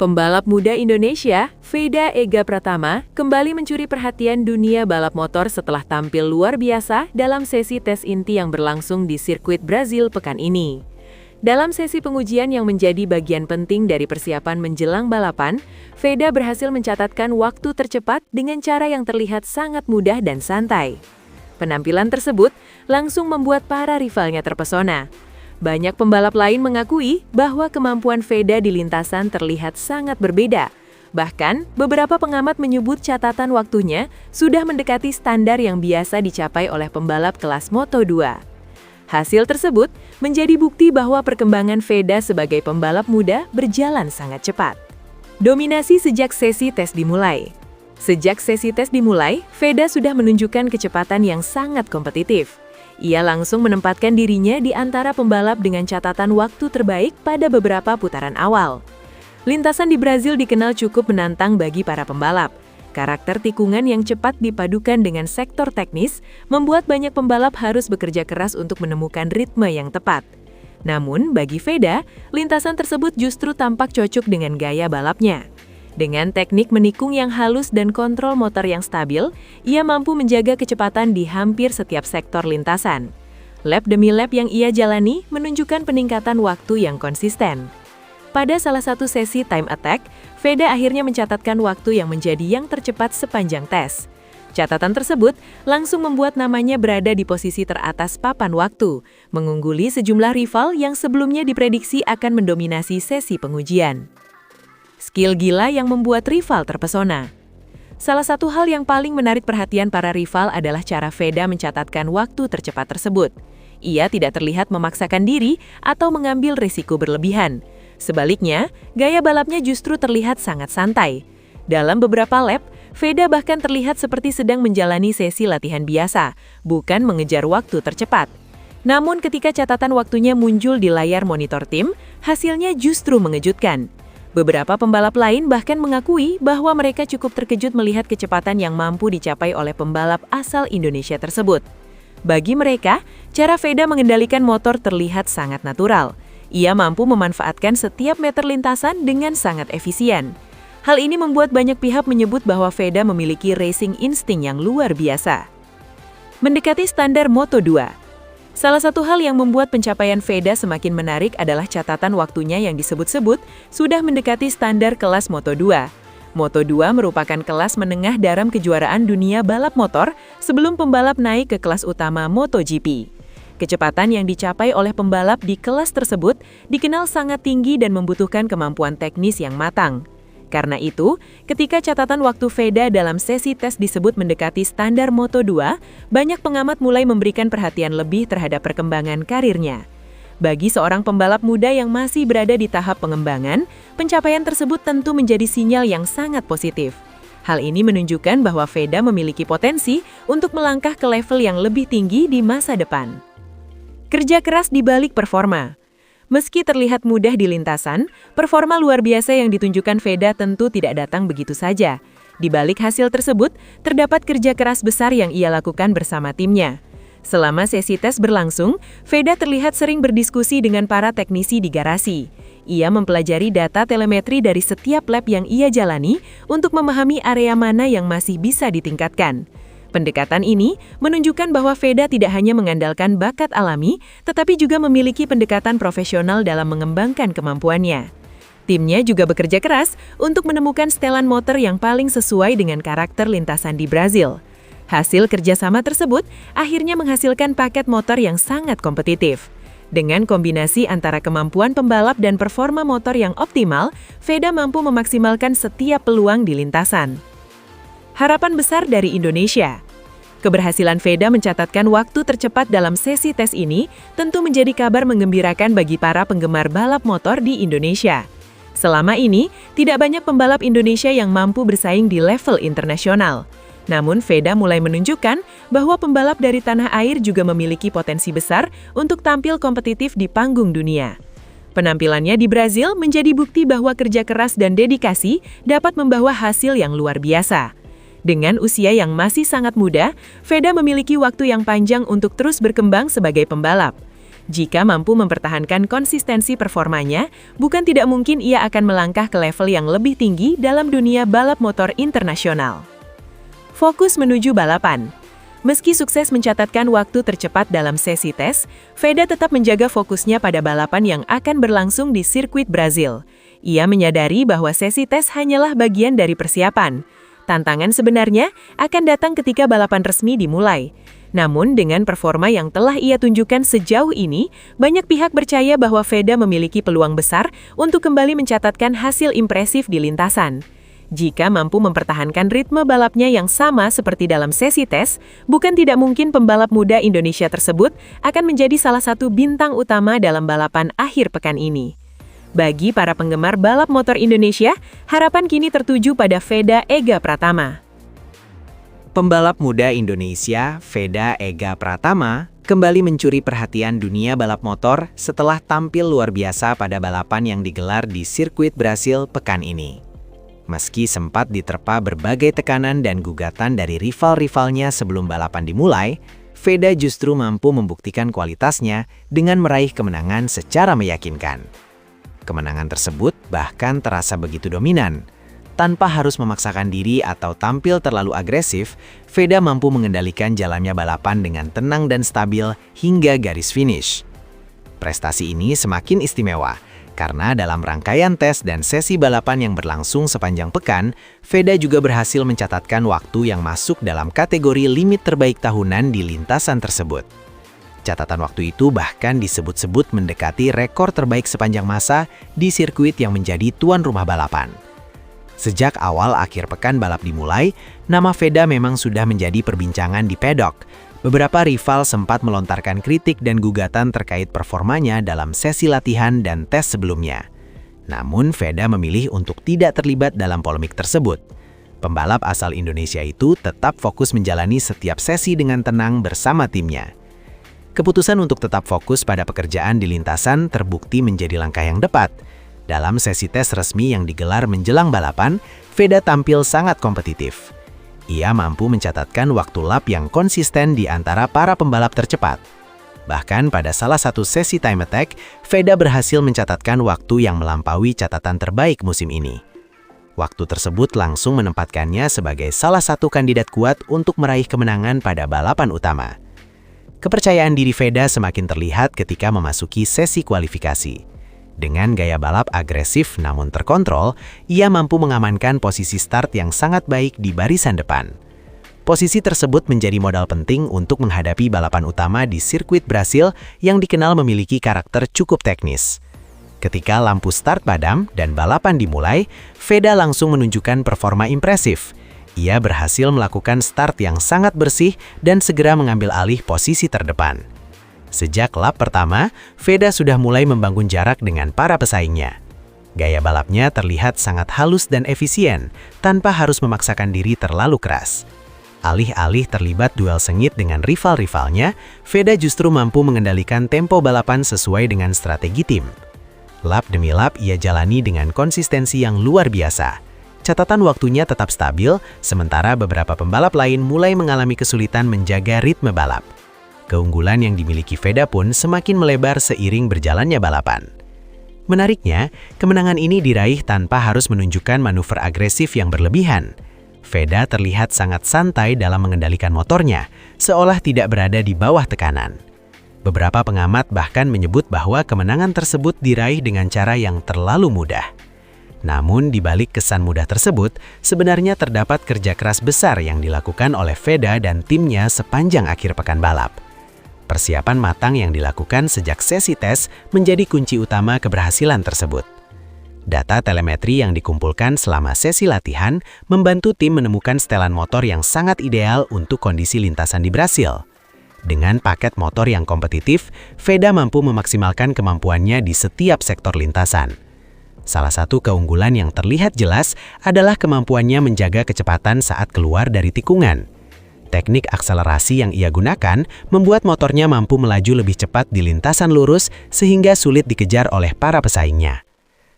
Pembalap muda Indonesia, Veda Ega Pratama, kembali mencuri perhatian dunia balap motor setelah tampil luar biasa dalam sesi tes inti yang berlangsung di sirkuit Brazil pekan ini. Dalam sesi pengujian yang menjadi bagian penting dari persiapan menjelang balapan, Veda berhasil mencatatkan waktu tercepat dengan cara yang terlihat sangat mudah dan santai. Penampilan tersebut langsung membuat para rivalnya terpesona. Banyak pembalap lain mengakui bahwa kemampuan Veda di lintasan terlihat sangat berbeda. Bahkan, beberapa pengamat menyebut catatan waktunya sudah mendekati standar yang biasa dicapai oleh pembalap kelas Moto2. Hasil tersebut menjadi bukti bahwa perkembangan Veda sebagai pembalap muda berjalan sangat cepat. Dominasi sejak sesi tes dimulai. Sejak sesi tes dimulai, Veda sudah menunjukkan kecepatan yang sangat kompetitif. Ia langsung menempatkan dirinya di antara pembalap dengan catatan waktu terbaik pada beberapa putaran awal. Lintasan di Brazil dikenal cukup menantang bagi para pembalap. Karakter tikungan yang cepat dipadukan dengan sektor teknis membuat banyak pembalap harus bekerja keras untuk menemukan ritme yang tepat. Namun, bagi Veda, lintasan tersebut justru tampak cocok dengan gaya balapnya. Dengan teknik menikung yang halus dan kontrol motor yang stabil, ia mampu menjaga kecepatan di hampir setiap sektor lintasan. Lap demi lap yang ia jalani menunjukkan peningkatan waktu yang konsisten. Pada salah satu sesi time attack, Veda akhirnya mencatatkan waktu yang menjadi yang tercepat sepanjang tes. Catatan tersebut langsung membuat namanya berada di posisi teratas papan waktu, mengungguli sejumlah rival yang sebelumnya diprediksi akan mendominasi sesi pengujian. Skill gila yang membuat rival terpesona. Salah satu hal yang paling menarik perhatian para rival adalah cara Veda mencatatkan waktu tercepat tersebut. Ia tidak terlihat memaksakan diri atau mengambil risiko berlebihan. Sebaliknya, gaya balapnya justru terlihat sangat santai. Dalam beberapa lap, Veda bahkan terlihat seperti sedang menjalani sesi latihan biasa, bukan mengejar waktu tercepat. Namun ketika catatan waktunya muncul di layar monitor tim, hasilnya justru mengejutkan. Beberapa pembalap lain bahkan mengakui bahwa mereka cukup terkejut melihat kecepatan yang mampu dicapai oleh pembalap asal Indonesia tersebut. Bagi mereka, cara Veda mengendalikan motor terlihat sangat natural. Ia mampu memanfaatkan setiap meter lintasan dengan sangat efisien. Hal ini membuat banyak pihak menyebut bahwa Veda memiliki racing insting yang luar biasa. Mendekati standar Moto2. Salah satu hal yang membuat pencapaian Veda semakin menarik adalah catatan waktunya yang disebut-sebut sudah mendekati standar kelas Moto2. Moto2 merupakan kelas menengah dalam kejuaraan dunia balap motor sebelum pembalap naik ke kelas utama MotoGP. Kecepatan yang dicapai oleh pembalap di kelas tersebut dikenal sangat tinggi dan membutuhkan kemampuan teknis yang matang. Karena itu, ketika catatan waktu Veda dalam sesi tes disebut mendekati standar Moto2, banyak pengamat mulai memberikan perhatian lebih terhadap perkembangan karirnya. Bagi seorang pembalap muda yang masih berada di tahap pengembangan, pencapaian tersebut tentu menjadi sinyal yang sangat positif. Hal ini menunjukkan bahwa Veda memiliki potensi untuk melangkah ke level yang lebih tinggi di masa depan. Kerja keras di balik performa. Meski terlihat mudah di lintasan, performa luar biasa yang ditunjukkan Veda tentu tidak datang begitu saja. Di balik hasil tersebut, terdapat kerja keras besar yang ia lakukan bersama timnya. Selama sesi tes berlangsung, Veda terlihat sering berdiskusi dengan para teknisi di garasi. Ia mempelajari data telemetri dari setiap lap yang ia jalani untuk memahami area mana yang masih bisa ditingkatkan. Pendekatan ini menunjukkan bahwa Veda tidak hanya mengandalkan bakat alami, tetapi juga memiliki pendekatan profesional dalam mengembangkan kemampuannya. Timnya juga bekerja keras untuk menemukan setelan motor yang paling sesuai dengan karakter lintasan di Brazil. Hasil kerjasama tersebut akhirnya menghasilkan paket motor yang sangat kompetitif. Dengan kombinasi antara kemampuan pembalap dan performa motor yang optimal, Veda mampu memaksimalkan setiap peluang di lintasan. Harapan besar dari Indonesia. Keberhasilan Veda mencatatkan waktu tercepat dalam sesi tes ini tentu menjadi kabar menggembirakan bagi para penggemar balap motor di Indonesia. Selama ini, tidak banyak pembalap Indonesia yang mampu bersaing di level internasional. Namun, Veda mulai menunjukkan bahwa pembalap dari tanah air juga memiliki potensi besar untuk tampil kompetitif di panggung dunia. Penampilannya di Brazil menjadi bukti bahwa kerja keras dan dedikasi dapat membawa hasil yang luar biasa. Dengan usia yang masih sangat muda, Veda memiliki waktu yang panjang untuk terus berkembang sebagai pembalap. Jika mampu mempertahankan konsistensi performanya, bukan tidak mungkin ia akan melangkah ke level yang lebih tinggi dalam dunia balap motor internasional. Fokus menuju balapan. Meski sukses mencatatkan waktu tercepat dalam sesi tes, Veda tetap menjaga fokusnya pada balapan yang akan berlangsung di sirkuit Brazil. Ia menyadari bahwa sesi tes hanyalah bagian dari persiapan. Tantangan sebenarnya akan datang ketika balapan resmi dimulai. Namun dengan performa yang telah ia tunjukkan sejauh ini, banyak pihak percaya bahwa Veda memiliki peluang besar untuk kembali mencatatkan hasil impresif di lintasan. Jika mampu mempertahankan ritme balapnya yang sama seperti dalam sesi tes, bukan tidak mungkin pembalap muda Indonesia tersebut akan menjadi salah satu bintang utama dalam balapan akhir pekan ini. Bagi para penggemar balap motor Indonesia, harapan kini tertuju pada Veda Ega Pratama. Pembalap muda Indonesia, Veda Ega Pratama, kembali mencuri perhatian dunia balap motor setelah tampil luar biasa pada balapan yang digelar di sirkuit Brasil pekan ini. Meski sempat diterpa berbagai tekanan dan gugatan dari rival-rivalnya sebelum balapan dimulai, Veda justru mampu membuktikan kualitasnya dengan meraih kemenangan secara meyakinkan. Kemenangan tersebut bahkan terasa begitu dominan. Tanpa harus memaksakan diri atau tampil terlalu agresif, Veda mampu mengendalikan jalannya balapan dengan tenang dan stabil hingga garis finish. Prestasi ini semakin istimewa, karena dalam rangkaian tes dan sesi balapan yang berlangsung sepanjang pekan, Veda juga berhasil mencatatkan waktu yang masuk dalam kategori limit terbaik tahunan di lintasan tersebut. Catatan waktu itu bahkan disebut-sebut mendekati rekor terbaik sepanjang masa di sirkuit yang menjadi tuan rumah balapan. Sejak awal akhir pekan balap dimulai, nama Veda memang sudah menjadi perbincangan di pedok. Beberapa rival sempat melontarkan kritik dan gugatan terkait performanya dalam sesi latihan dan tes sebelumnya. Namun, Veda memilih untuk tidak terlibat dalam polemik tersebut. Pembalap asal Indonesia itu tetap fokus menjalani setiap sesi dengan tenang bersama timnya. Keputusan untuk tetap fokus pada pekerjaan di lintasan terbukti menjadi langkah yang tepat. Dalam sesi tes resmi yang digelar menjelang balapan, Veda tampil sangat kompetitif. Ia mampu mencatatkan waktu lap yang konsisten di antara para pembalap tercepat. Bahkan pada salah satu sesi time attack, Veda berhasil mencatatkan waktu yang melampaui catatan terbaik musim ini. Waktu tersebut langsung menempatkannya sebagai salah satu kandidat kuat untuk meraih kemenangan pada balapan utama. Kepercayaan diri Veda semakin terlihat ketika memasuki sesi kualifikasi. Dengan gaya balap agresif namun terkontrol, ia mampu mengamankan posisi start yang sangat baik di barisan depan. Posisi tersebut menjadi modal penting untuk menghadapi balapan utama di sirkuit Brasil yang dikenal memiliki karakter cukup teknis. Ketika lampu start padam dan balapan dimulai, Veda langsung menunjukkan performa impresif. Ia berhasil melakukan start yang sangat bersih dan segera mengambil alih posisi terdepan. Sejak lap pertama, Veda sudah mulai membangun jarak dengan para pesaingnya. Gaya balapnya terlihat sangat halus dan efisien, tanpa harus memaksakan diri terlalu keras. Alih-alih terlibat duel sengit dengan rival-rivalnya, Veda justru mampu mengendalikan tempo balapan sesuai dengan strategi tim. Lap demi lap ia jalani dengan konsistensi yang luar biasa. Catatan waktunya tetap stabil, sementara beberapa pembalap lain mulai mengalami kesulitan menjaga ritme balap. Keunggulan yang dimiliki Veda pun semakin melebar seiring berjalannya balapan. Menariknya, kemenangan ini diraih tanpa harus menunjukkan manuver agresif yang berlebihan. Veda terlihat sangat santai dalam mengendalikan motornya, seolah tidak berada di bawah tekanan. Beberapa pengamat bahkan menyebut bahwa kemenangan tersebut diraih dengan cara yang terlalu mudah. Namun, di balik kesan mudah tersebut, sebenarnya terdapat kerja keras besar yang dilakukan oleh Veda dan timnya sepanjang akhir pekan balap. Persiapan matang yang dilakukan sejak sesi tes menjadi kunci utama keberhasilan tersebut. Data telemetri yang dikumpulkan selama sesi latihan membantu tim menemukan setelan motor yang sangat ideal untuk kondisi lintasan di Brasil. Dengan paket motor yang kompetitif, Veda mampu memaksimalkan kemampuannya di setiap sektor lintasan. Salah satu keunggulan yang terlihat jelas adalah kemampuannya menjaga kecepatan saat keluar dari tikungan. Teknik akselerasi yang ia gunakan membuat motornya mampu melaju lebih cepat di lintasan lurus sehingga sulit dikejar oleh para pesaingnya.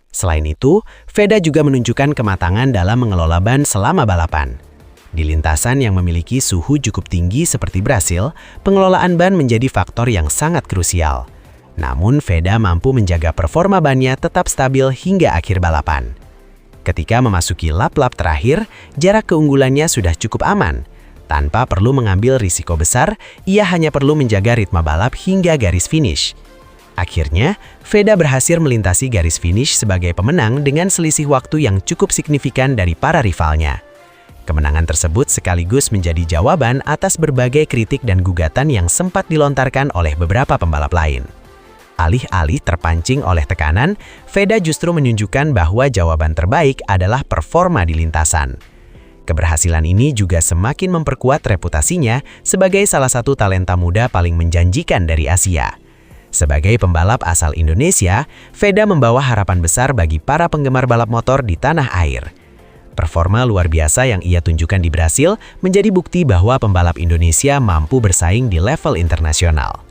Selain itu, Veda juga menunjukkan kematangan dalam mengelola ban selama balapan. Di lintasan yang memiliki suhu cukup tinggi seperti Brasil, pengelolaan ban menjadi faktor yang sangat krusial. Namun Veda mampu menjaga performa bannya tetap stabil hingga akhir balapan. Ketika memasuki lap-lap terakhir, jarak keunggulannya sudah cukup aman. Tanpa perlu mengambil risiko besar, ia hanya perlu menjaga ritme balap hingga garis finish. Akhirnya, Veda berhasil melintasi garis finish sebagai pemenang dengan selisih waktu yang cukup signifikan dari para rivalnya. Kemenangan tersebut sekaligus menjadi jawaban atas berbagai kritik dan gugatan yang sempat dilontarkan oleh beberapa pembalap lain. Alih-alih terpancing oleh tekanan, Veda justru menunjukkan bahwa jawaban terbaik adalah performa di lintasan. Keberhasilan ini juga semakin memperkuat reputasinya sebagai salah satu talenta muda paling menjanjikan dari Asia. Sebagai pembalap asal Indonesia, Veda membawa harapan besar bagi para penggemar balap motor di tanah air. Performa luar biasa yang ia tunjukkan di Brasil menjadi bukti bahwa pembalap Indonesia mampu bersaing di level internasional.